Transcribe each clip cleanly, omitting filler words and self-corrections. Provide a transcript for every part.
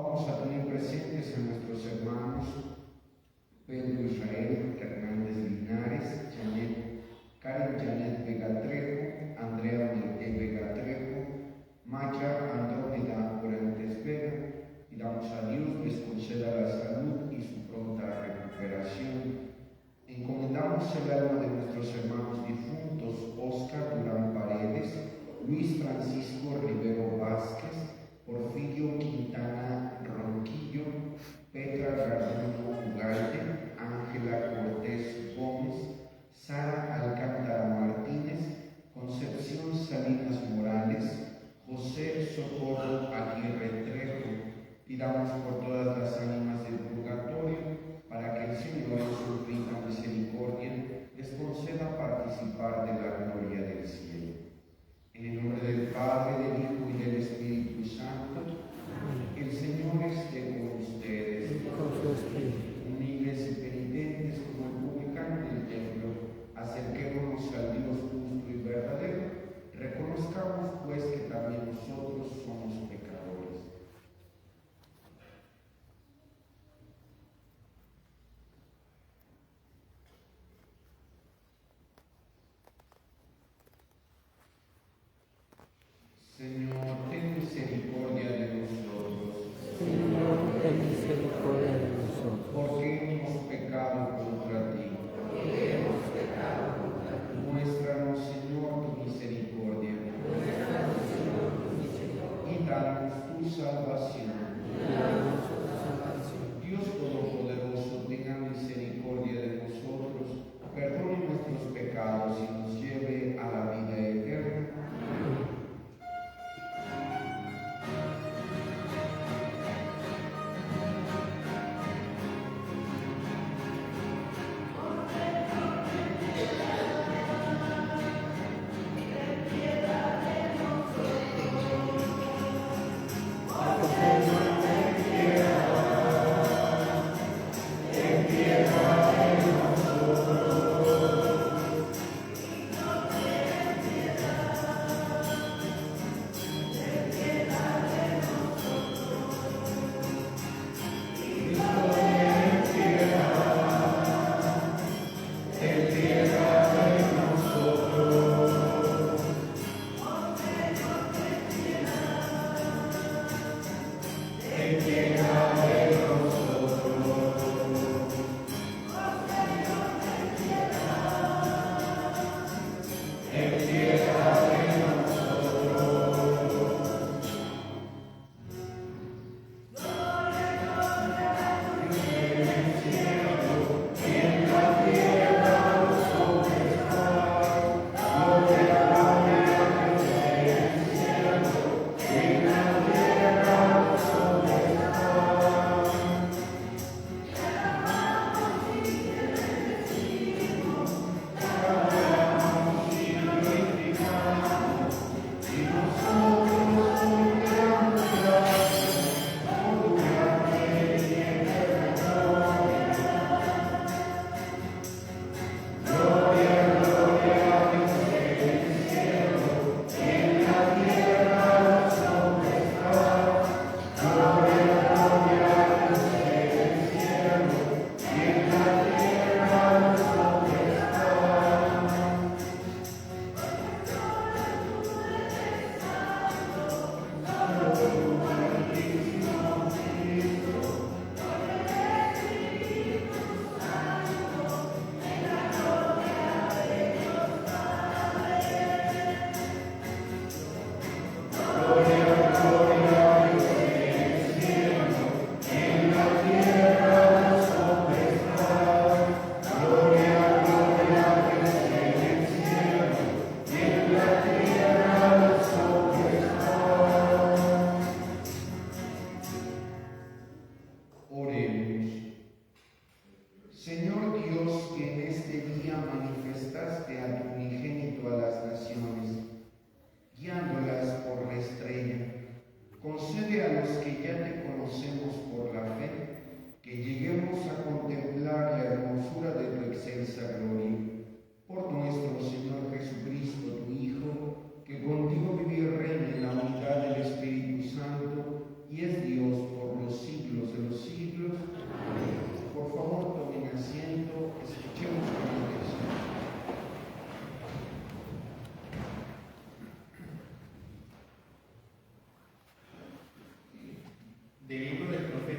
Vamos a tener presentes a nuestros hermanos Pedro Israel Hernández Linares, Karen Janet Vega Trejo, Andrea Vega Trejo, Maya Andrómeda Orantes Vega. Pidamos a Dios les conceda la salud y su pronta recuperación. Encomendamos el alma de nuestros hermanos difuntos Óscar Durán Paredes, Luis Francisco Rivero Vázquez, Porfirio Quintana Ronquillo, Petra Garduño Ugalde, Ángela Cortés Gómez, Sara Alcántara Martínez, Concepción Salinas Morales, José Socorro Aguirre Trejo. Pidamos por todas las ánimas del purgatorio, para que el Señor en su infinita misericordia les conceda participar de la gloria del cielo. En el nombre del Padre, del Hijo y del Espíritu Santo, el Señor esté con ustedes. Humildes y penitentes como el publicano del templo, acerquémonos al Dios justo y verdadero. Reconozcamos pues que también nosotros somos pecadores.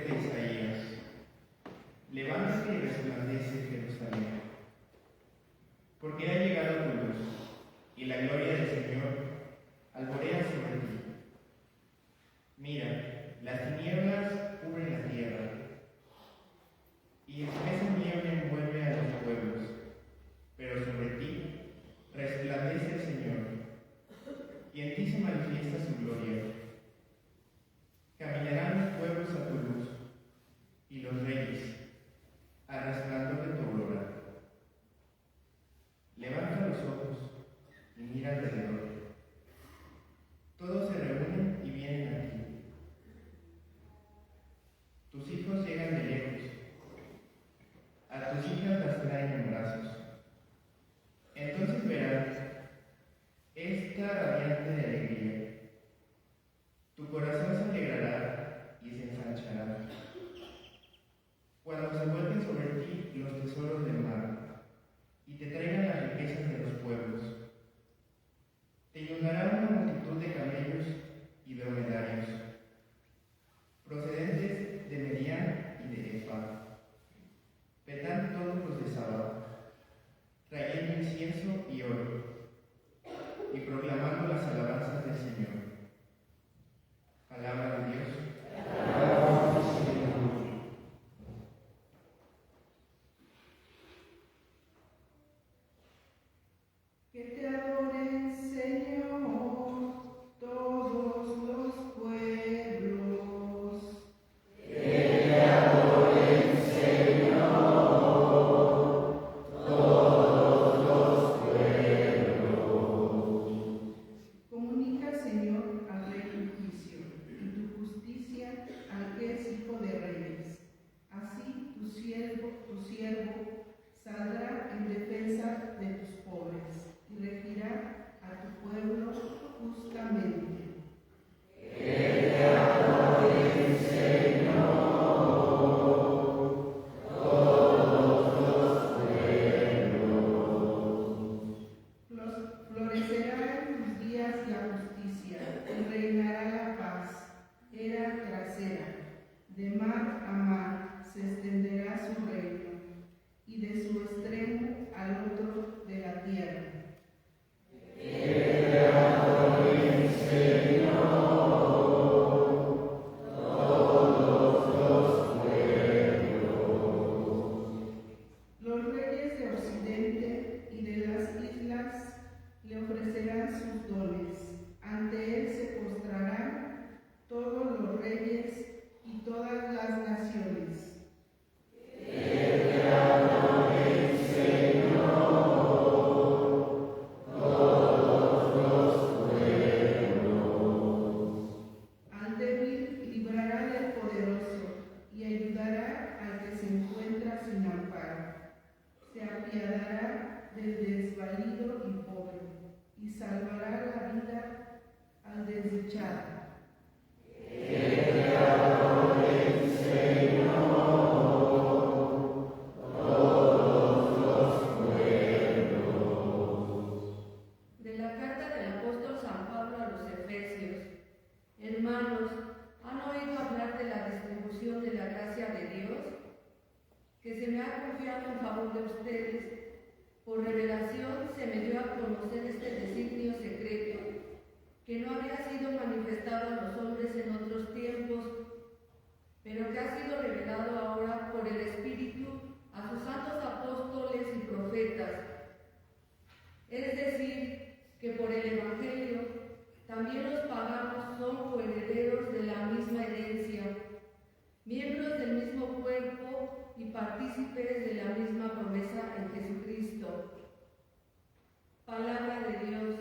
profeta Isaías: levántate y resplandece, Jerusalén, porque ha llegado tu luz, y la gloria del Señor alborea sobre ti. Mira, las tinieblas cubren la tierra, y espesa niebla envuelve a los pueblos, pero sobre ti resplandece el Señor, y en ti se manifiesta su gloria. Caminarán los pueblos a tu luz, y los reyes al resplandor de tu aurora. Levanta los ojos y mira alrededor. Todos se reúnen y vienen a ti. Tus hijos llegan de lejos. A tus hijas las traen en brazos. Entonces verás esta radiante de alegría. Tu corazón se alegrará y se ensanchará. Cuando se vuelven sobre ti los tesoros del mar y te traigan las riquezas de los pueblos, te inundará una multitud de camellos y dromedarios, procedentes de Medián y de Efa. Vendrán todos los de Saba, trayendo incienso y oro, y proclamando las alabanzas del Señor. Palabra de Dios. Que te adoren, Señor, todos los pueblos. Que te adoren, Señor, todos los pueblos. Comunica, Señor, al Rey tu juicio y tu justicia al que es hijo de reyes. Así tu siervo saldrá en defensa de tus pobres y regirá a tu pueblo justamente. Que te adoren, Señor, todos los pueblos. Florecerá en tus días la justicia y reinará la paz. Era trasera, de mar a mar se extenderá su reino, y de su extremo al otro de la tierra. Que te adoren, Señor, todos los pueblos. Los reyes de Occidente y de las islas le ofrecerán sus dones. Ante él se postrarán todos los reyes y todas las naciones. Que te adoren, Señor, todos los pueblos. Al débil librará del poderoso y ayudará al que se encuentra sin amparo. Se apiadará del desvalido y pobre y salvará la vida al desdichado. Que te adoren, Señor, todos los pueblos. De la carta del apóstol San Pablo a los Efesios. Hermanos, ¿han oído hablar de la distribución de la gracia de Dios? Que se me ha confiado en favor de ustedes. Por revelación se me dio a conocer este designio secreto, que no había sido manifestado a los hombres en otros tiempos, pero que ha sido revelado ahora por el Espíritu a sus santos apóstoles y profetas. Es decir, que por el Evangelio también los paganos son coherederos de la misma herencia, miembros del mismo cuerpo y partícipes de la misma promesa en Jesucristo. Palabra de Dios.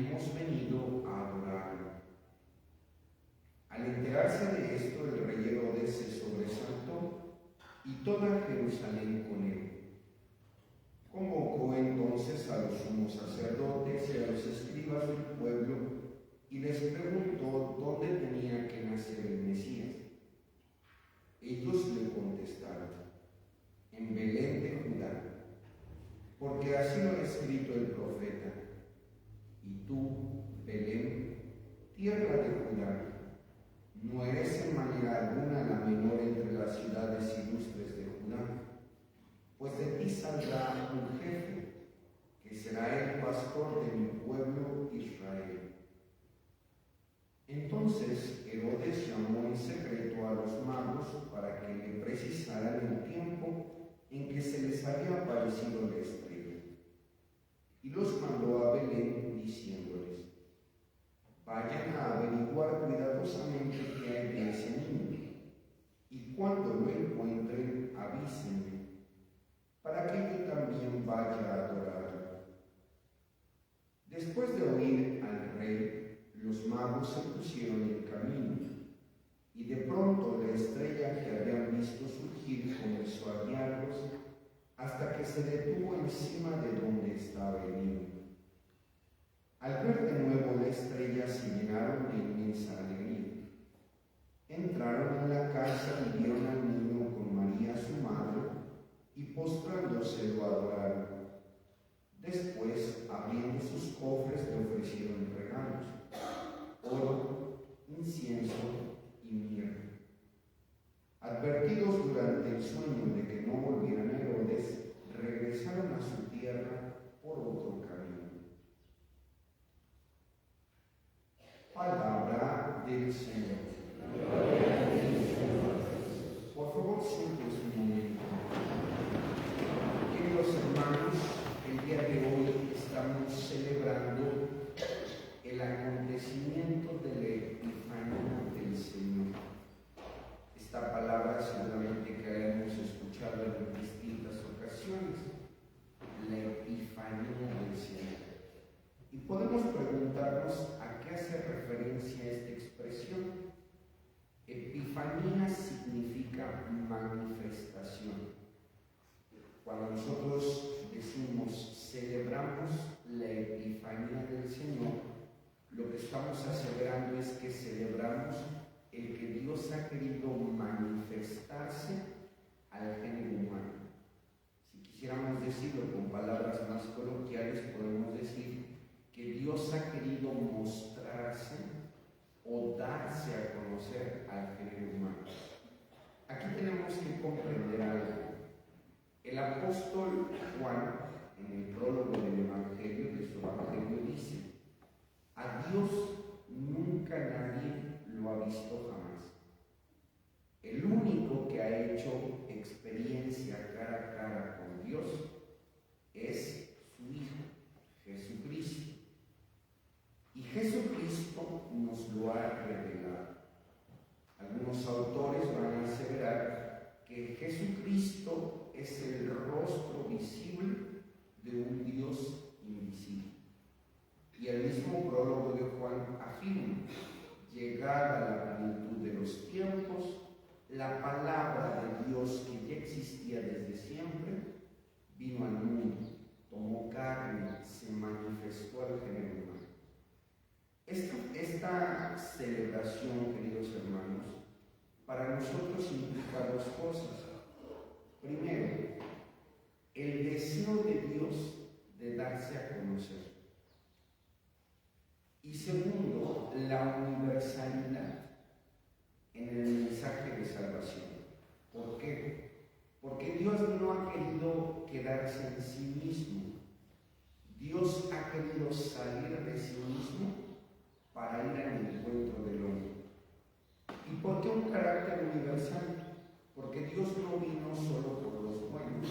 hemos venido a adorarlo. Al enterarse de esto, el rey Herodes se sobresaltó y toda Jerusalén con él. Convocó entonces a los sumos sacerdotes y a los escribas del pueblo y les preguntó dónde tenía que nacer el Mesías. Ellos le contestaron: en Belén de Judá, porque así lo ha escrito el profeta. Y tú, Belén, tierra de Judá, no eres en manera alguna la menor entre las ciudades ilustres de Judá, pues de ti saldrá un jefe, que será el pastor de mi pueblo Israel. Entonces Herodes llamó en secreto a los magos para que le precisaran el tiempo en que se les había aparecido la estrella. Y los mandó a Belén diciéndoles: vayan a averiguar cuidadosamente qué hay de ese niño, y cuando lo encuentren, avísenme, para que yo también vaya a adorarlo. Después de oír al rey, los magos se pusieron en camino, y de pronto la estrella que habían visto surgir comenzó a guiarlos hasta que se detuvo encima de donde estaba el niño. Al ver de nuevo la estrella se llenaron de inmensa alegría. Entraron en la casa y vieron al niño con María su madre, y postrándose lo adoraron. Después, abriendo sus cofres, le ofrecieron regalos: oro, incienso y mirra. Advertidos durante el sueño de que no volvieran a Herodes, regresaron a su tierra por otro camino. Palabra del Señor. Por favor, siéntense un momento. Queridos hermanos, el día de hoy estamos celebrando el acontecimiento de la Epifanía del Señor. Esta palabra seguramente que la hemos escuchado en distintas ocasiones, la Epifanía del Señor. Y podemos preguntarnos a qué hace referencia esta expresión. Epifanía significa manifestación. Cuando nosotros decimos celebramos la Epifanía del Señor, lo que estamos aseverando es que celebramos el que Dios ha querido manifestarse al género humano. Si quisiéramos decirlo con palabras más coloquiales, podemos decir que Dios ha querido mostrarse o darse a conocer al género humano. Aquí tenemos que comprender algo. El apóstol Juan, en el prólogo del Evangelio, de su Evangelio, dice: a Dios nunca nadie lo ha visto jamás. El único que ha hecho experiencia cara a cara con Dios es su Hijo, Jesucristo. Y Jesucristo nos lo ha revelado. Algunos autores van a aseverar que Jesucristo es el rostro visible de un Dios invisible. Y el mismo prólogo de Juan afirma: llegada la plenitud de los tiempos, la palabra de Dios que ya existía desde siempre vino al mundo, tomó carne, se manifestó al género humano. Esta celebración, queridos hermanos, para nosotros implica dos cosas. Primero, el deseo de Dios de darse a conocer. Y segundo, la universalidad en el mensaje de salvación. ¿Por qué? Porque Dios no ha querido quedarse en sí mismo. Dios ha querido salir de sí mismo para ir al encuentro del hombre. ¿Y por qué un carácter universal? Porque Dios no vino solo por los buenos,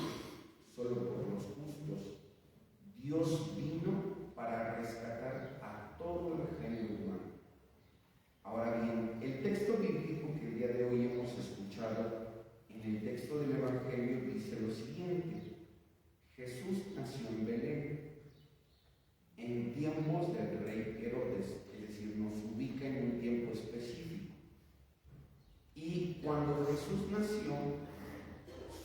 solo por los justos. Dios vino para rescatar a todo el género humano. Ahora bien, el texto bíblico que el día de hoy hemos escuchado, en el texto del Evangelio, dice lo siguiente: Jesús nació en Belén, en tiempo tiempos del rey Herodes, es decir, nos ubica en un tiempo específico. Y cuando Jesús nació,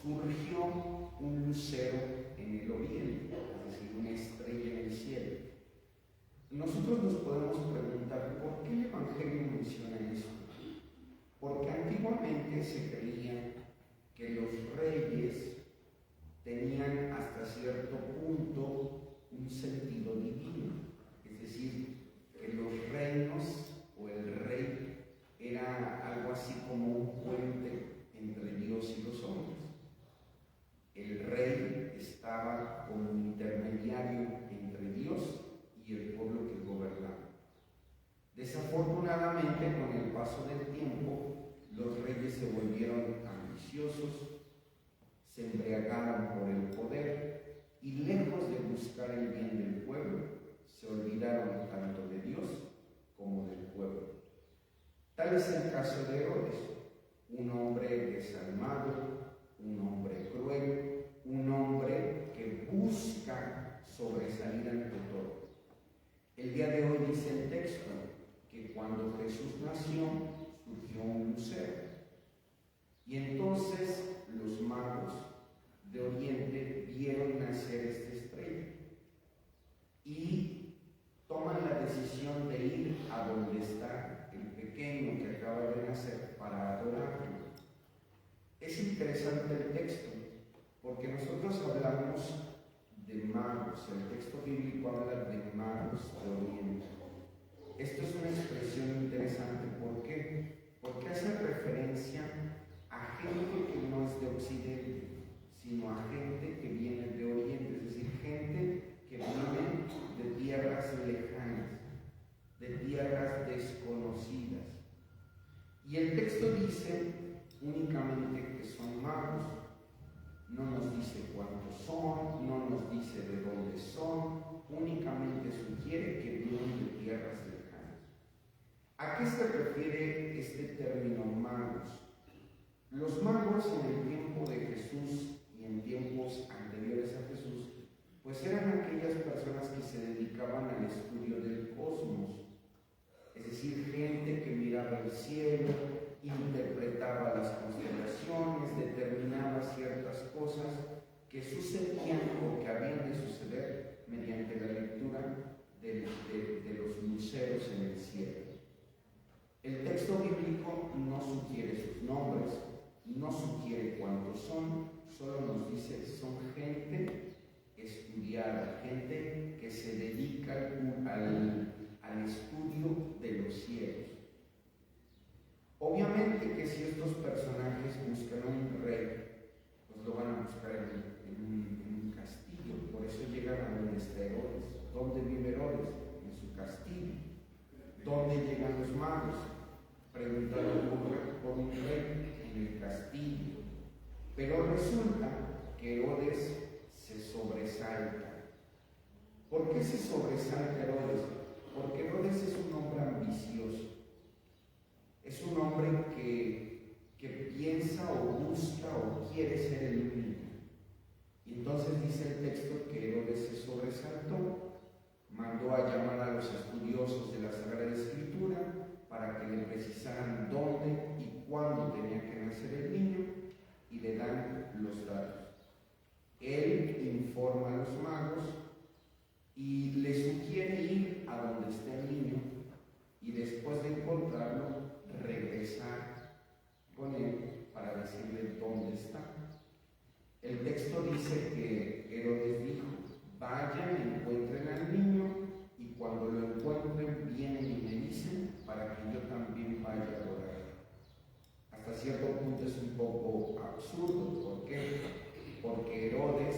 surgió un lucero en el oriente, es decir, una estrella en el cielo. Nosotros nos podemos preguntar por qué el Evangelio menciona eso. Porque antiguamente se creía que los reyes tenían hasta cierto punto un sentido divino, es decir, que los reinos o el rey era algo así como un puente entre Dios y los hombres. El rey estaba como un intermediario entre Dios y el pueblo que gobernaba. Desafortunadamente, con el paso del tiempo, los reyes se volvieron ambiciosos, se embriagaron por el poder y, lejos de buscar el bien del pueblo, se olvidaron tanto de Dios como del pueblo. Tal es el caso de Herodes, un hombre desalmado, un hombre cruel, un hombre que busca sobresalir ante todo. El día de hoy dice el texto que cuando Jesús nació, surgió un lucero. Y entonces los magos de Oriente vieron nacer esta estrella y toman la decisión de ir a donde está el pequeño que acaba de nacer para adorarlo. Es interesante el texto porque nosotros hablamos de magos, el texto bíblico habla de magos de Oriente. Esto es una expresión interesante, ¿por qué? Porque hace referencia a gente que no es de Occidente, sino a gente que viene de Oriente, es decir, gente que viene de tierras lejanas, de tierras desconocidas. Y el texto dice únicamente que son magos, no nos dice cuántos son, no nos dice de dónde son, únicamente sugiere que vienen de tierras lejanas. ¿A qué se refiere este término magos? Los magos en el tiempo de Jesús y en tiempos anteriores a Jesús, pues eran aquellas personas que se dedicaban al estudio del cosmos, es decir, gente que miraba el cielo, interpretaba las constelaciones, determinaba ciertas cosas que sucedían o que habían de suceder mediante la lectura de los luceros en el cielo. El texto bíblico no sugiere sus nombres, no sugiere cuántos son, solo nos dice que son gente estudiada, gente que se dedica al estudio de los cielos. Obviamente que si estos personajes buscan un rey, pues lo van a buscar en un castillo, por eso llegan a donde está Herodes. ¿Dónde vive Herodes? En su castillo. ¿Dónde llegan los magos? Preguntaron por un rey en el castillo. Pero resulta que Herodes se sobresalta. ¿Por qué se sobresalta Herodes? Porque Herodes es un hombre ambicioso. Es un hombre que piensa o busca o quiere ser el único. Y entonces dice el texto que Herodes se sobresaltó, mandó a llamar a los estudiosos de la Sagrada Escritura para que le precisaran dónde y cuándo tenía que nacer el niño y le dan los datos. Él informa a los magos y le sugiere ir a donde está el niño y después de encontrarlo regresar con él para decirle dónde está. El texto dice que Herodes dijo: vayan, encuentren al niño y cuando lo encuentren vienen y me dicen para que yo también vaya a adorar. Hasta cierto punto es un poco absurdo. ¿Por qué? Porque Herodes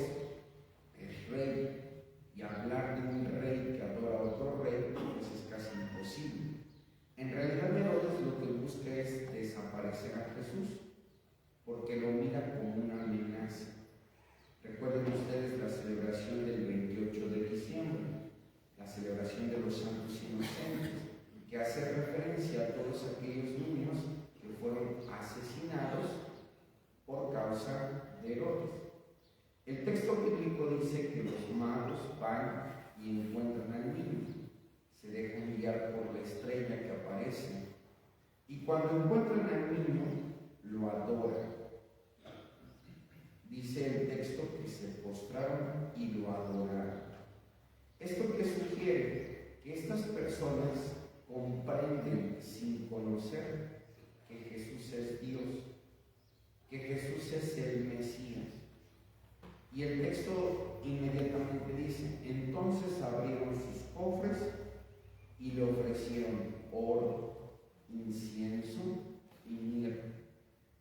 es rey y hablar de un rey que adora a otro rey pues es casi imposible. En realidad Herodes lo que busca es desaparecer a Jesús porque lo mira como una amenaza. Recuerden ustedes la celebración del 28 de diciembre, la celebración de los santos inocentes, que hace referencia a todos aquellos niños que fueron asesinados por causa de Herodes. El texto bíblico dice que los magos van y encuentran al niño. se dejan guiar por la estrella que aparece y cuando encuentran al niño lo adoran. Dice el texto que se postraron y lo adoraron. ¿Esto qué sugiere? Que estas personas comprenden sin conocer que Jesús es Dios, que Jesús es el Mesías. Y el texto inmediatamente dice, entonces abrieron sus cofres y le ofrecieron oro, incienso y mirra.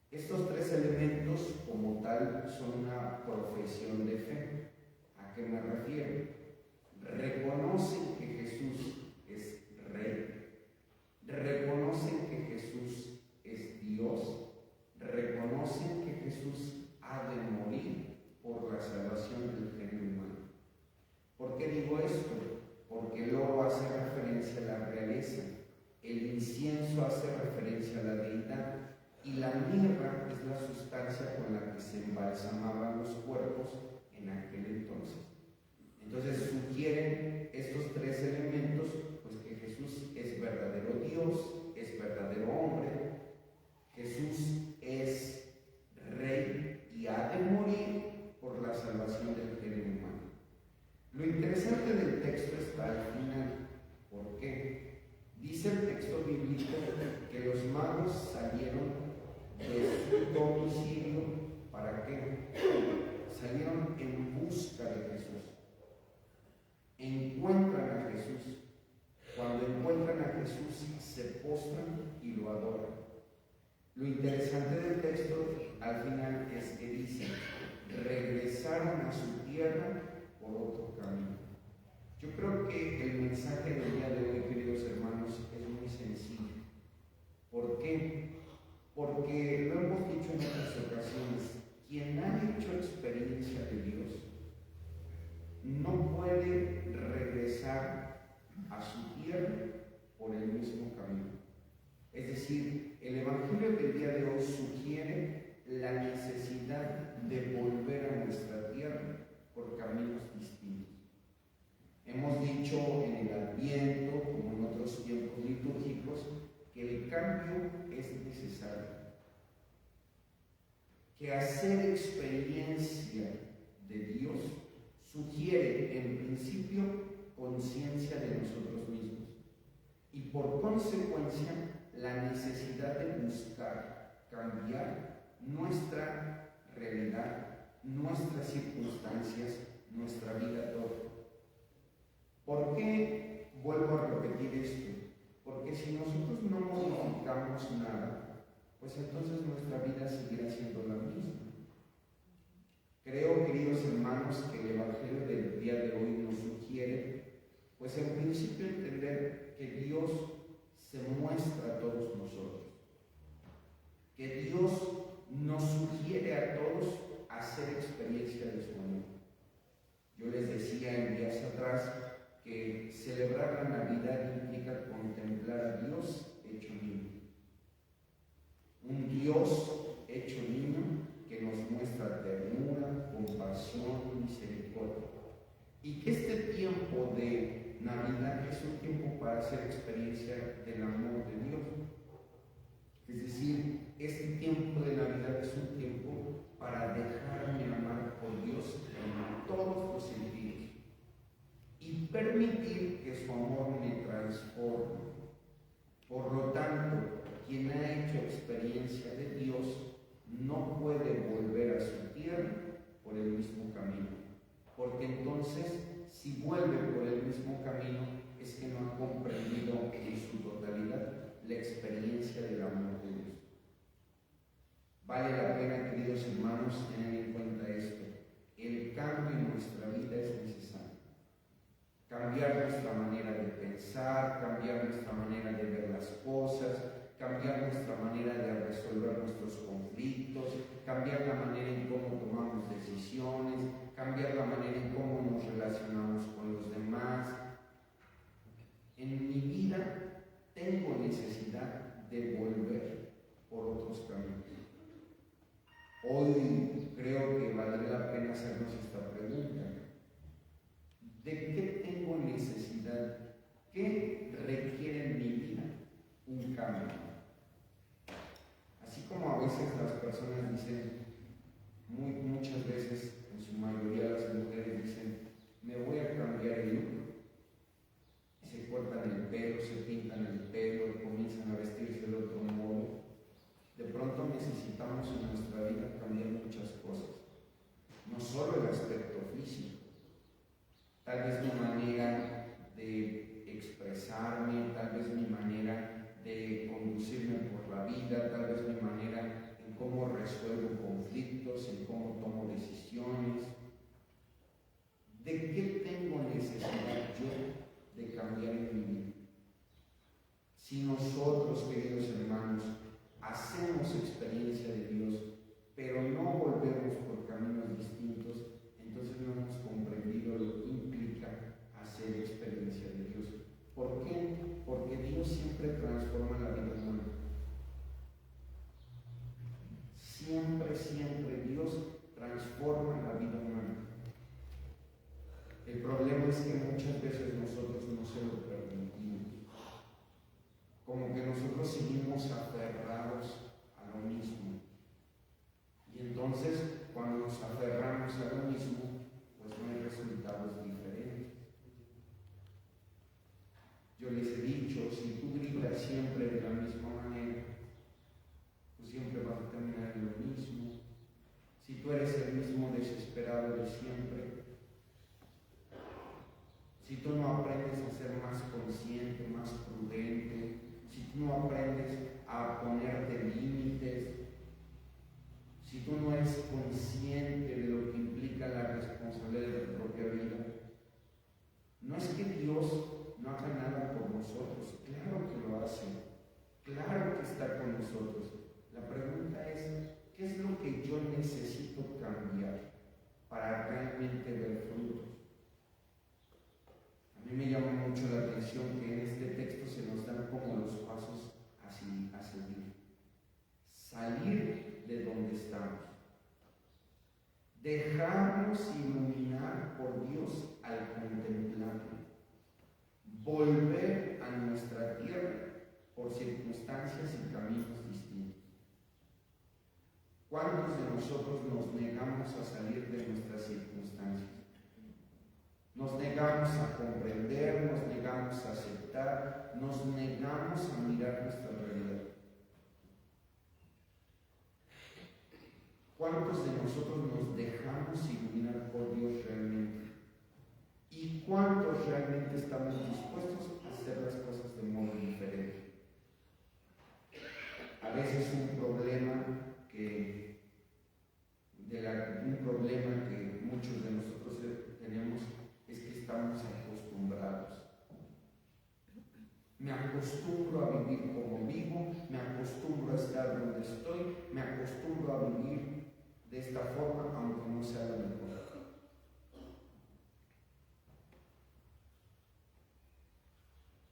Estos tres elementos como tal son una profesión de fe. ¿A qué me refiero? Reconocen que Jesús es Rey, reconocen que Jesús es Dios, reconocen que Jesús ha de morir por la salvación del género humano. ¿Por qué digo esto? Porque el oro hace referencia a la realeza, el incienso hace referencia a la deidad y la mirra es la sustancia con la que se embalsamaban los cuerpos en aquel entonces. Entonces sugieren estos tres elementos, pues que Jesús es verdadero Dios, es verdadero hombre, Jesús es Rey y ha de morir por la salvación del género humano. Lo interesante del texto está al final. ¿Por qué? Dice el texto bíblico que los magos salieron de su domicilio. ¿Para qué? Salieron en busca de Jesús. Encuentran a Jesús. Cuando encuentran a Jesús, se postran y lo adoran. Lo interesante del texto al final es que dice, regresaron a su tierra por otro camino. Yo creo que el mensaje del día de hoy, queridos hermanos, es muy sencillo. ¿Por qué? Porque lo hemos dicho en otras ocasiones, quien ha hecho experiencia de Dios no puede regresar a su tierra por el mismo camino. Es decir, el Evangelio del día de hoy sugiere la necesidad de volver a nuestra tierra por caminos distintos. Hemos dicho en el Adviento, como en otros tiempos litúrgicos, que el cambio es necesario, que hacer experiencia de Dios sugiere en principio conciencia de nosotros mismos y por consecuencia la necesidad de buscar cambiar nuestra realidad, nuestras circunstancias, nuestra vida toda. ¿Por qué vuelvo a repetir esto? Porque si nosotros no modificamos nada, pues entonces nuestra vida seguirá siendo la misma. Creo, queridos hermanos, que el Evangelio del día de hoy nos sugiere, pues en principio entender que Dios se muestra a todos nosotros, que Dios nos sugiere a todos hacer experiencia de su amor. Yo les decía en días atrás que celebrar la Navidad implica contemplar a Dios hecho niño. Un Dios hecho niño que nos muestra ternura, compasión, misericordia. Y que este tiempo de Navidad es un tiempo para hacer experiencia del amor de Dios. Es decir, este tiempo de Navidad es un tiempo para dejarme amar por Dios en todos los sentidos y permitir que su amor me transforme. Por lo tanto, quien ha hecho experiencia de Dios no puede volver a su tierra por el mismo camino, porque entonces, si vuelve por el mismo camino, es que no ha comprendido en su totalidad la experiencia del amor de Dios. Vale la pena, queridos hermanos, tener en cuenta esto. El cambio en nuestra vida es necesario. Cambiar nuestra manera de pensar, cambiar nuestra manera de ver las cosas, cambiar nuestra manera de resolver nuestros conflictos, cambiar la manera en cómo tomamos decisiones, cambiar la manera en cómo nos relacionamos con los demás. En mi vida tengo necesidad de volver por otros caminos. Hoy creo que valdría la pena hacernos esta pregunta. ¿De qué tengo necesidad? ¿Qué ¿Qué requiere en mi vida? Un cambio. Así como a veces las personas dicen, muchas veces, en su mayoría las mujeres dicen, me voy a cambiar el look, y se cortan el pelo, se pintan el pelo, comienzan a vestirse de otro modo. De pronto necesitamos en nuestra vida cambiar muchas cosas, no solo el aspecto físico, tal vez mi manera de expresarme, tal vez mi manera de conducirme por la vida, tal vez mi manera en cómo resuelvo conflictos, en cómo tomo decisiones. ¿De qué tengo necesidad yo de cambiar en mi vida? Si nosotros, queridos hermanos, hacemos experiencia de Dios, pero no volvemos por caminos distintos, entonces no hemos comprendido lo que implica hacer experiencia de Dios. ¿Por qué? Porque Dios siempre transforma la vida humana. Siempre Dios transforma la vida humana. El problema es que muchas veces nosotros no se lo permitimos. Como que nosotros seguimos aferrados a lo mismo. Y entonces, cuando nos aferramos a lo mismo, pues no hay resultados diferentes. Yo les he dicho, si tú gritas siempre de la misma manera, tú siempre vas a terminar en lo mismo. Si tú eres el mismo desesperado de siempre, si tú no aprendes a ser más consciente, más prudente, si tú no aprendes a ponerte límites, si tú no eres consciente de lo que implica la responsabilidad de tu propia vida, no es que Dios no haga nada por nosotros, claro que lo hace, claro que está con nosotros. La pregunta es, ¿qué es lo que yo necesito cambiar para realmente ver frutos? A mí me llama mucho la atención que en este texto se nos dan como los pasos a seguir. Salir de donde estamos. Dejarnos iluminar por Dios al contemplarlo. Volver a nuestra tierra por circunstancias y caminos distintos. ¿Cuántos de nosotros nos negamos a salir de nuestras circunstancias? Nos negamos a comprender, nos negamos a aceptar, nos negamos a mirar nuestra realidad. ¿Cuántos de nosotros nos dejamos iluminar por Dios realmente? ¿Y cuántos realmente estamos dispuestos a hacer las cosas de modo diferente? A veces un problema que muchos de nosotros tenemos es que estamos acostumbrados. Me acostumbro a vivir como vivo, me acostumbro a estar donde estoy, me acostumbro a vivir de esta forma, aunque no sea la mejor.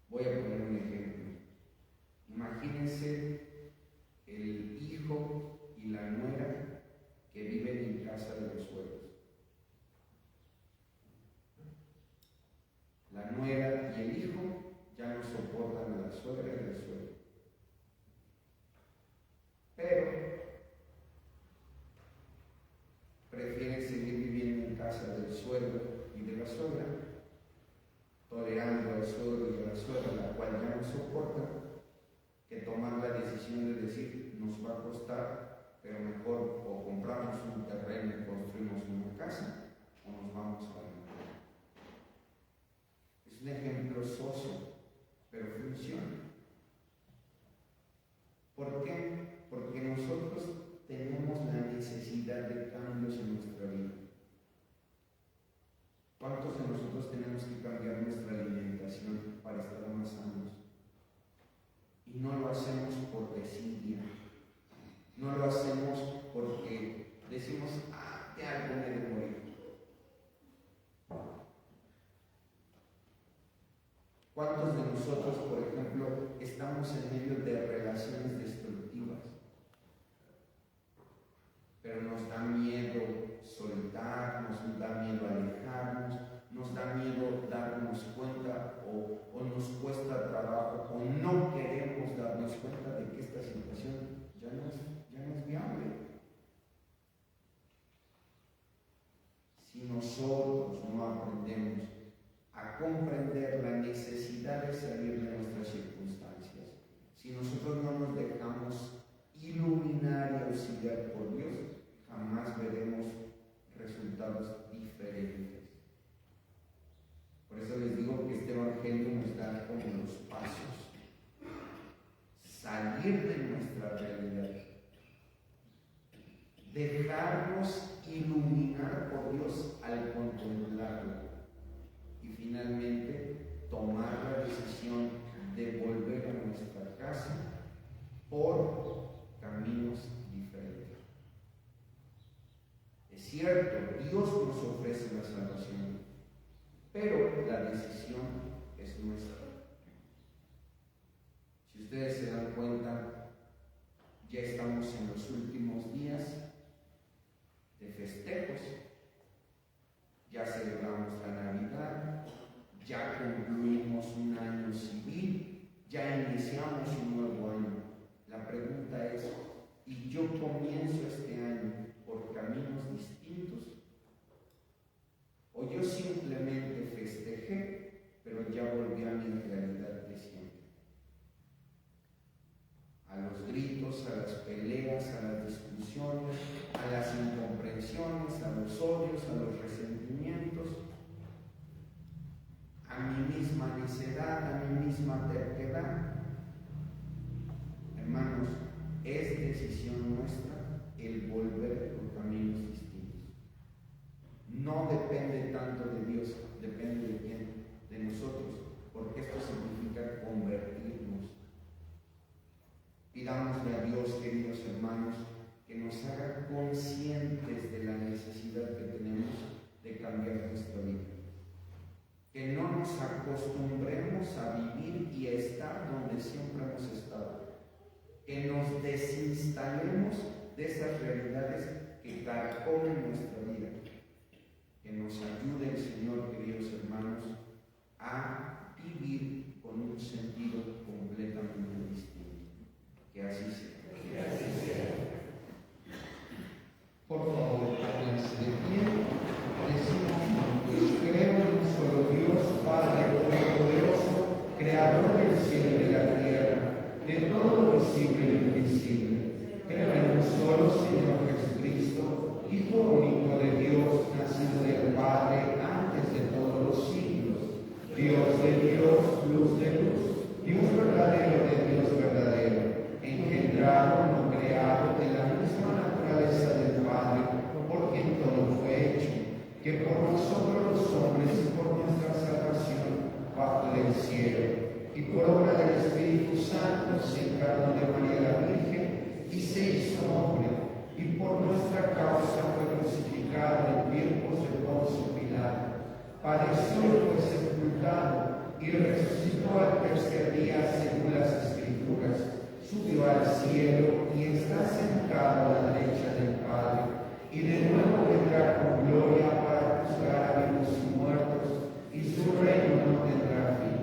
Voy a poner un ejemplo. Imagínense el hijo y la nuera que viven en casa de los suegros. La nuera y el hijo ya no soportan a la suegra y al suegro. Pero prefieren seguir viviendo en casa del suegro y de la suegra, tolerando al suegro y a la suegra, la cual ya no soportan, que tomar la decisión de decir, nos va a costar, pero mejor o compramos un terreno y construimos una casa, o nos vamos a la mujer. Es un ejemplo soso, pero funciona. ¿Por qué? Porque nosotros tenemos la necesidad de cambios en nuestra vida. ¿Cuántos de nosotros tenemos que cambiar nuestra alimentación para estar más sanos? Y no lo hacemos por desidia. No lo hacemos porque decimos, de algo me de morir. ¿Cuántos de nosotros, por ejemplo, estamos en medio de relaciones destructivas? Pero nos da miedo soltar, nos da miedo alejarnos, nos da miedo darnos cuenta o nos si nosotros no aprendemos a comprender la necesidad de salir de nuestras circunstancias, si nosotros no nos dejamos iluminar y auxiliar por Dios, jamás veremos resultados diferentes. Por eso les digo que este Evangelio nos da como los pasos. Salir de nuestra realidad. Dejarnos iluminar por Dios al contemplarlo. Y finalmente tomar la decisión de volver a nuestra casa por caminos diferentes. Es cierto, Dios nos ofrece la salvación, pero la decisión es nuestra. Si ustedes se dan cuenta, ya estamos en los últimos días de festejos. Ya celebramos la Navidad, ya concluimos un año civil, ya iniciamos un nuevo año. La pregunta es, ¿y yo comienzo este año por caminos distintos? ¿O yo simplemente festejé, pero ya volví a mi realidad de siempre? A los gritos, a las peleas, a las discusiones, a las incomprensiones, a los odios, a los resentimientos, a mi misma necedad, a mi misma terquedad. Hermanos, es decisión nuestra el volver por caminos distintos. No depende tanto de Dios, depende de quién, de nosotros, porque esto significa convertirnos. Pidámosle a Dios, queridos hermanos, que nos haga conscientes de la necesidad que tenemos de cambiar nuestra vida. Que no nos acostumbremos a vivir y a estar donde siempre hemos estado. Que nos desinstalemos de esas realidades que carcomen nuestra vida. Que nos ayude el Señor, queridos hermanos, a vivir con un sentido completamente distinto. Que así sea. Que así sea. Por favor, pónganse de pie. Decimos juntos: creo en un solo Dios, Padre Todopoderoso, Creador del cielo y de la tierra, de todo lo visible y lo invisible. Creo en un solo Señor Jesucristo, Hijo único de Dios, nacido del Padre antes de todos los siglos, Dios de Dios, luz de luz, Dios verdadero de Dios verdadero, engendrado, no creado, de la misma naturaleza del Padre, por quien todo fue hecho, que por nosotros los hombres y por nuestra salvación bajó del cielo, y por obra del Espíritu Santo se encarnó de María la Virgen y se hizo hombre, y por nuestra causa fue crucificado en tiempos de Poncio Pilato, padeció y fue sepultado, y resucitó al tercer día según las Escrituras, subió al cielo y está sentado a la derecha del Padre, y de nuevo vendrá con gloria para juzgar a vivos y muertos, y su reino no tendrá fin.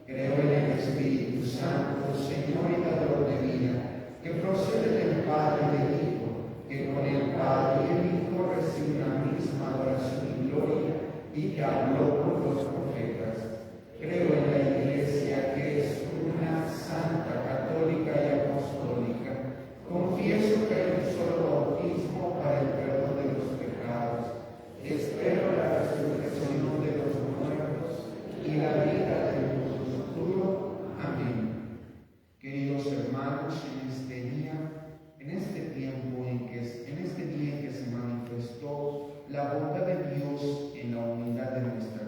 Creo en el Espíritu Santo, Señor y dador de vida, que procede del Padre y del Hijo, que con el Padre y el Hijo recibe una misma adoración y gloria, y que habló por los profetas. Creo en la Iglesia, que es una, santa, católica y apostólica. Confieso que hay un solo bautismo para el perdón de los pecados. Espero la resurrección de los muertos y la vida del mundo futuro. Amén. Queridos hermanos, en este día, en este tiempo en este día en que se manifestó la bondad de Dios en la unidad de nuestra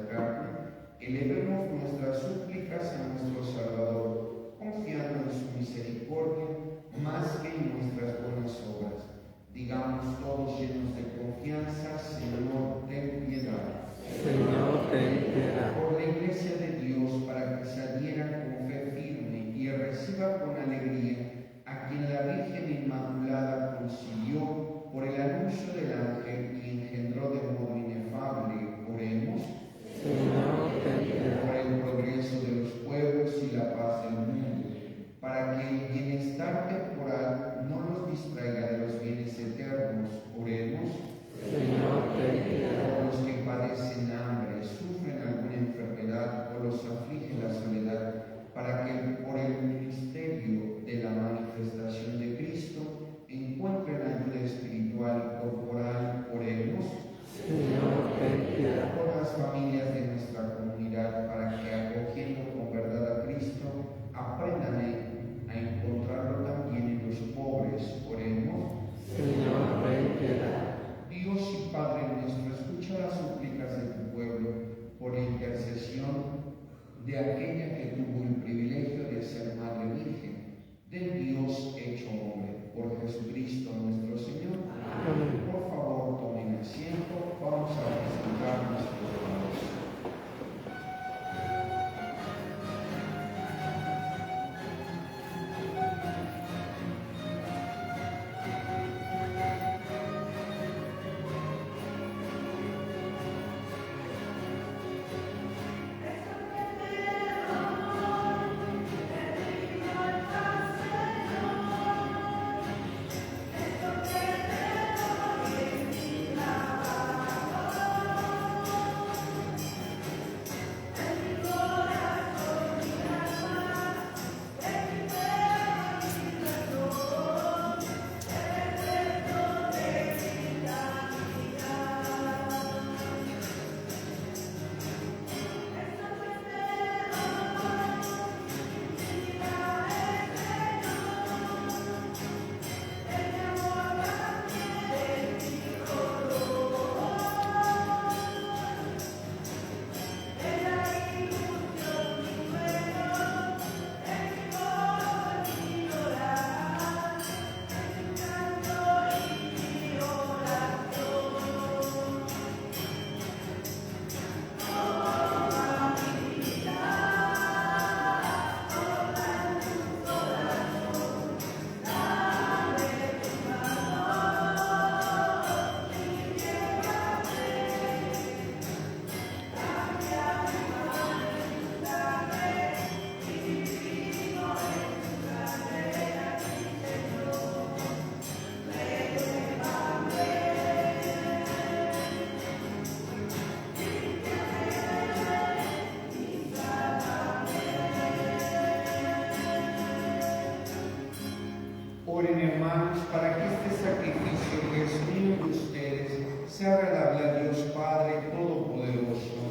sea agradable a Dios Padre Todopoderoso,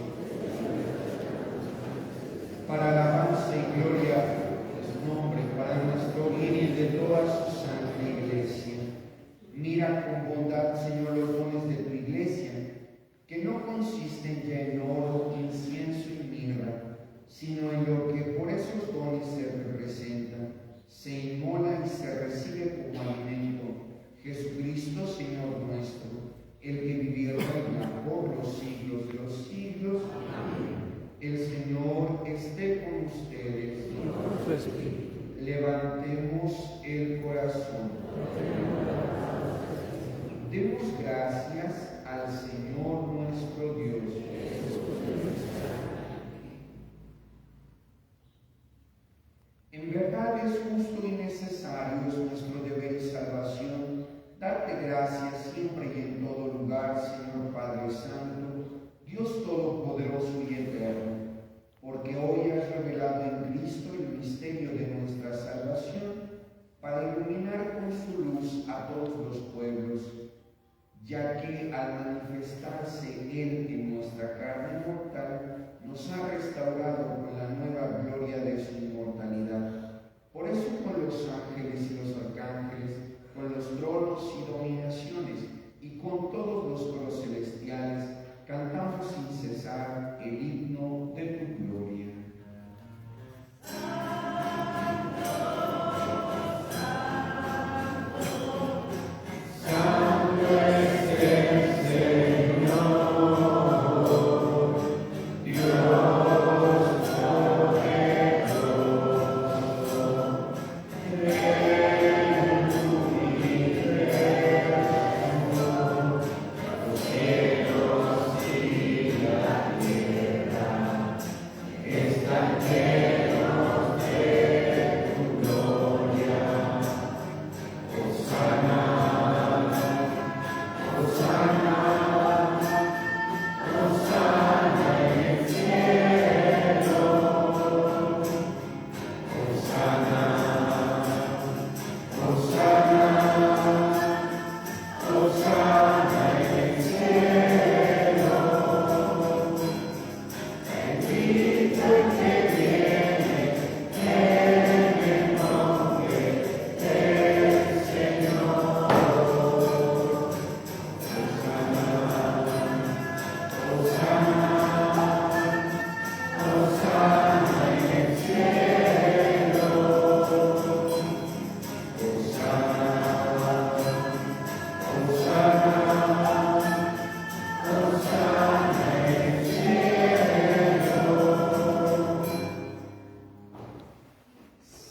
para alabanza y gloria de su nombre, para nuestro bien y el de toda su santa iglesia. Mira con bondad, Señor, los dones de tu iglesia, que no consisten ya en oro, incienso y mirra, sino en lo que por esos dones se representa, se inmola y se recibe como alimento, Jesucristo, Señor nuestro, el que vive y reina por los siglos de los siglos. Amén. El Señor esté con ustedes. Levantemos el corazón. Demos gracias al Señor nuestro Dios. En verdad es justo y necesario, es nuestro deber y salvación, darte gracias siempre y en todo lugar, Señor Padre Santo, Dios Todopoderoso y Eterno, porque hoy has revelado en Cristo el misterio de nuestra salvación, para iluminar con su luz a todos los pueblos, ya que al manifestarse Él en nuestra carne mortal, nos ha restaurado con la nueva gloria de su inmortalidad. Por eso con los ángeles y los arcángeles, con los tronos y dominaciones, y con todos los coros celestiales, cantamos sin cesar el himno de tu gloria.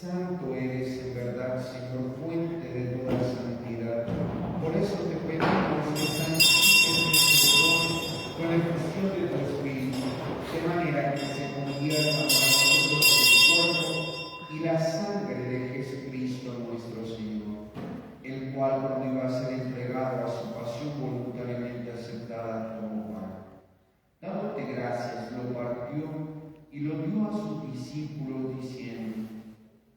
Santo eres en verdad, Señor, fuente de toda santidad. Por eso te pedimos que santifiques nuestro don con la efusión de tu Espíritu, de manera que se convierta para nosotros el cuerpo y la sangre de Jesucristo nuestro Señor, el cual cuando iba a ser entregado a su pasión voluntariamente aceptada como pan, dándote gracias, lo partió y lo dio a sus discípulos diciendo: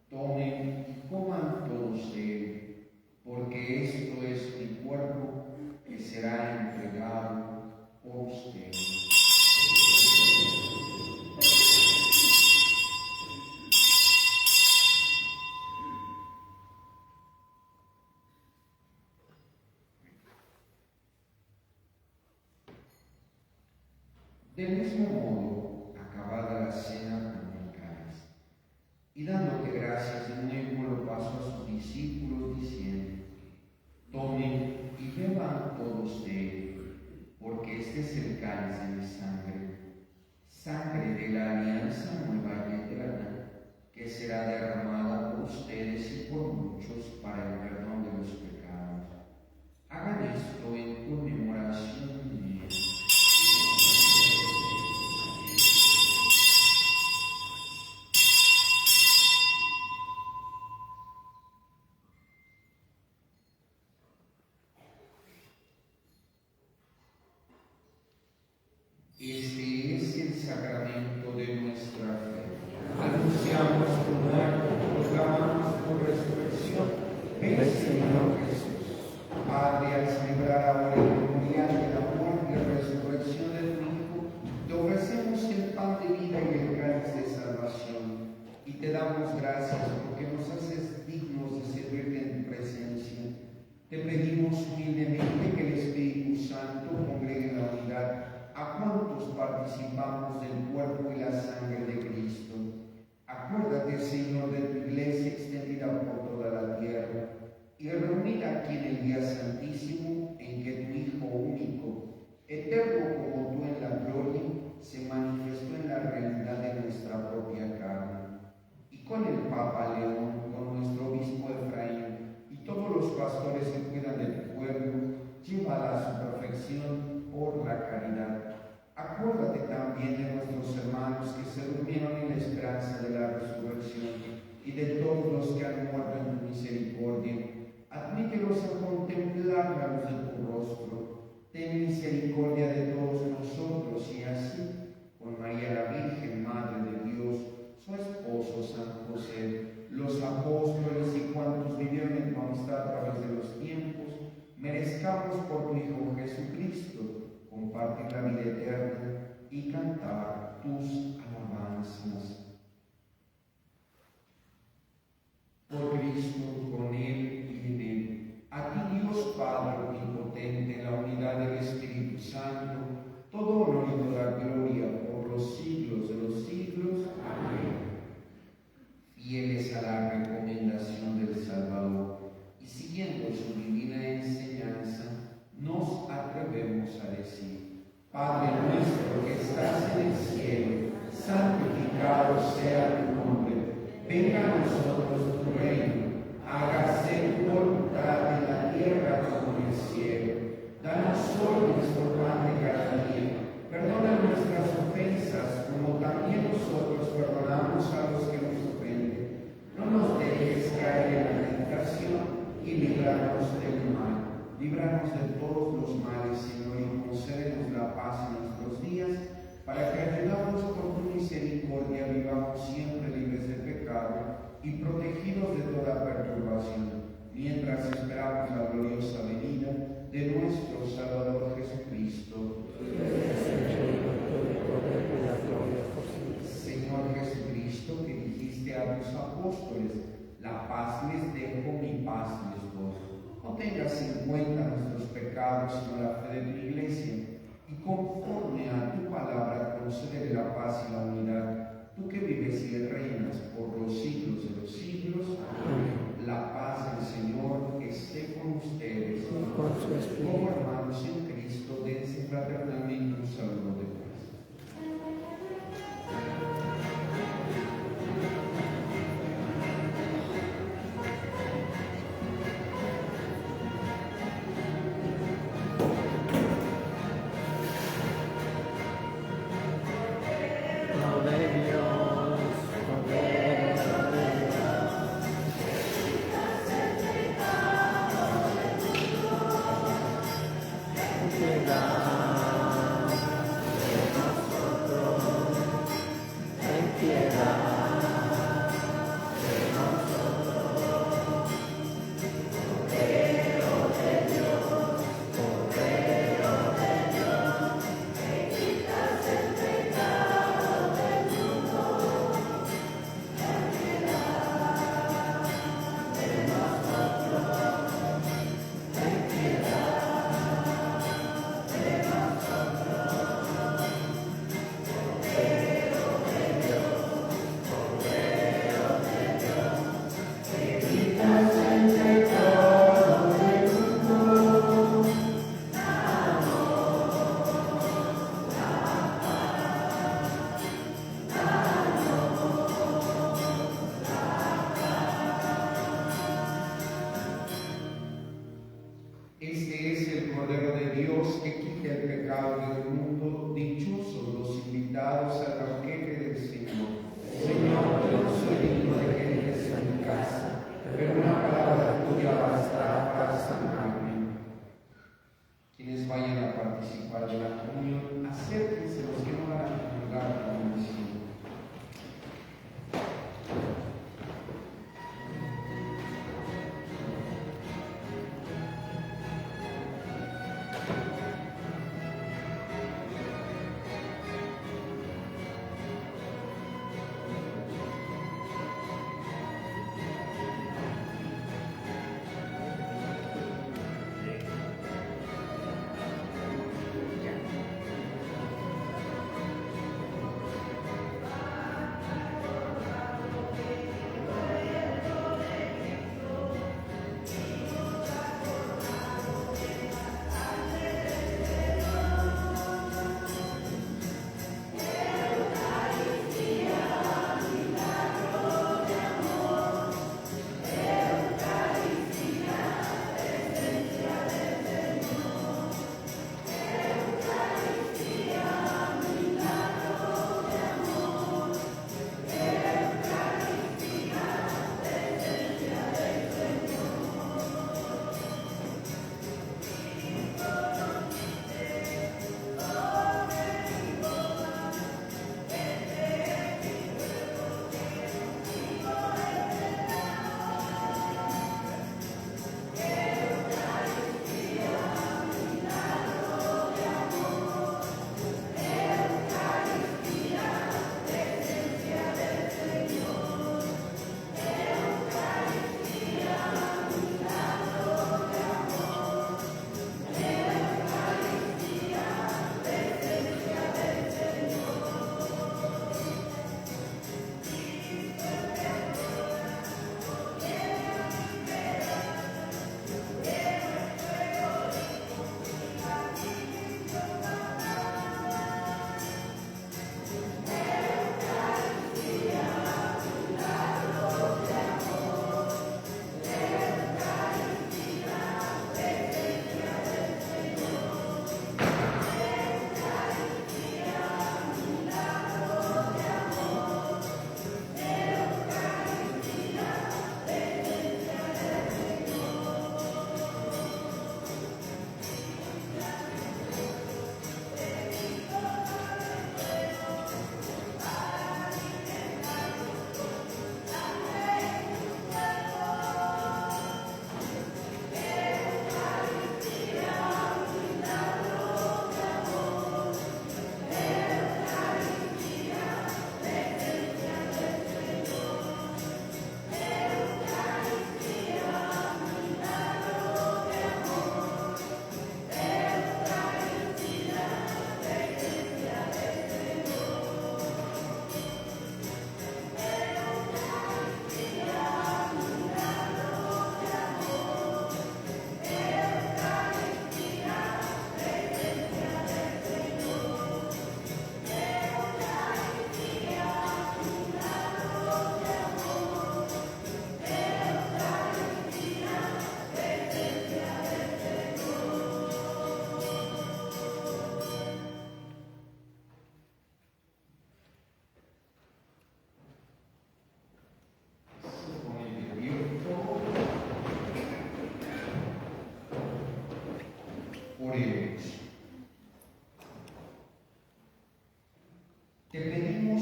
tomen y coman todos de él, porque esto es mi cuerpo que será entregado por ustedes. Del mismo modo, acabada la cena, y dándote gracias de nuevo lo pasó a sus discípulos diciendo: tomen y beban todos de él, porque este es el cáliz de mi sangre, sangre de la alianza nueva y eterna, que será derramada por ustedes y por muchos para el perdón de los pecados. Hagan esto en conmemoración mía. Este es el sacramento de nuestra fe. Anunciamos tu muerte, proclamamos tu resurrección. Ven, Señor Jesús. Padre, al celebrar ahora el memorial de la muerte también de nuestros hermanos que se durmieron en la esperanza de la resurrección, y de todos los que han muerto en tu misericordia. Admítelos a contemplar la luz de tu rostro. Ten misericordia de todos nosotros, y así, con María la Virgen, Madre de Dios, su esposo San José, los apóstoles y cuantos vivieron en tu amistad a través de los tiempos, merezcamos por tu Hijo Jesucristo compartir la vida eterna y cantar tus alabanzas. Por Cristo, con Él y en Él, a ti Dios Padre omnipotente, en la unidad del Espíritu Santo, todo honor y toda gloria por los siglos de los siglos. Amén. Fieles a la recomendación del Salvador y siguiendo su divina enseñanza, nos atrevemos a decir: Padre nuestro que estás en el cielo, santificado sea tu nombre. Venga a nosotros tu reino, hágase tu voluntad en la tierra como en el cielo. Danos hoy nuestro pan de cada día. Perdona nuestras ofensas, como también nosotros perdonamos a los que nos ofenden. No nos dejes caer en la tentación y líbranos del mal. Líbranos de todos los males, Señor, y concédenos la paz en nuestros días, para que, ayudados por tu misericordia, vivamos siempre libres de pecado y protegidos de toda perturbación, mientras esperamos la gloriosa venida de nuestro Salvador Jesucristo. Señor Jesucristo, que dijiste a tus apóstoles: la paz les dejo, mi paz les doy. No tengas en cuenta nuestros pecados, sino la fe de tu Iglesia, y conforme a tu palabra concédele la paz y la unidad, tú que vives y reinas por los siglos de los siglos. Amén. La paz del Señor esté con ustedes. Como hermanos en Cristo, dense fraternalmente un saludo de paz.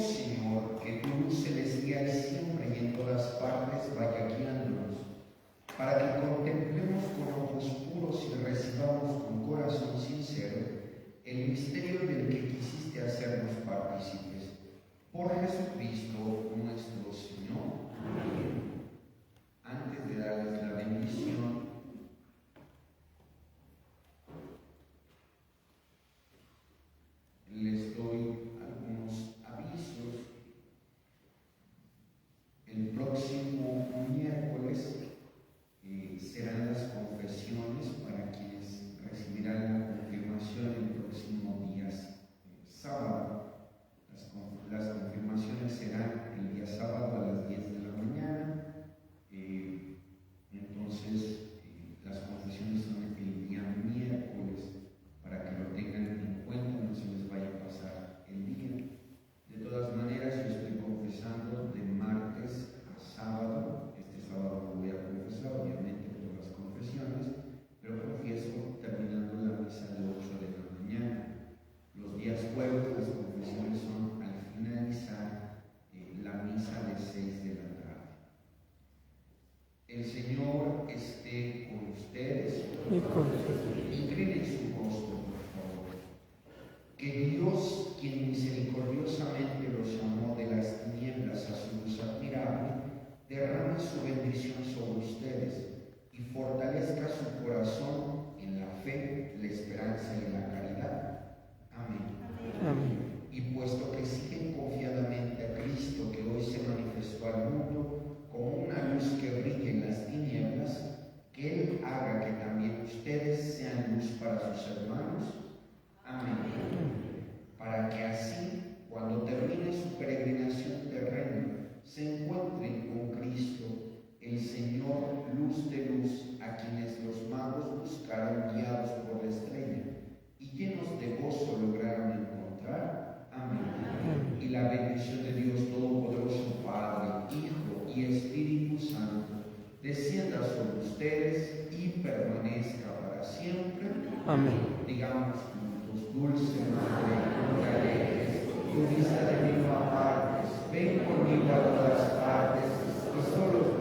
Pedimos, Señor, que tu luz celestial siempre y en todas partes vaya guiándonos, para que contemplemos con ojos puros y recibamos con corazón sincero el misterio del que quisiste hacernos partícipes. Por Jesucristo nuestro Señor. Amén. Antes de darles la bendición, les doy algunos avisos. El próximo miércoles serán las confesiones para quienes recibirán la confirmación el próximo día sábado. Las confirmaciones serán el día sábado a las 10 de la mañana. Entonces, las confesiones son el día miércoles para que lo tengan en cuenta, no se les vaya a pasar el día. De todas maneras, yo estoy confesando de martes a sábado. Este sábado no voy a confesar, obviamente, por las confesiones, pero confieso terminando la misa de 8 de la mañana. Los días jueves las confesiones son al finalizar la misa de 6 de la tarde. El Señor esté con ustedes. Inclinen su rostro, por favor. Que Dios, quien misericordiosamente los llamó de las tinieblas a su luz admirable, derrame su bendición sobre ustedes y fortalezca su corazón en la fe, la esperanza y la caridad. Amén. Amén. Y puesto que siguen confiadamente a Cristo, que hoy se manifestó al mundo como una luz que brilla en las tinieblas, que Él haga que también ustedes sean luz para sus hermanos. Amén. Para que así, cuando termine su peregrinación terrena, se encuentren con Cristo, el Señor, luz de luz, a quienes los magos buscaron guiados por la estrella, y llenos de gozo lograron encontrar. Amén. Y la bendición de Dios Todopoderoso, Padre, Hijo y Espíritu Santo, descienda sobre ustedes y permanezca para siempre. Amén. Digamos juntos: dulce Madre, nunca alejes, tu vista de mí no apartes, ven conmigo a todas partes y solo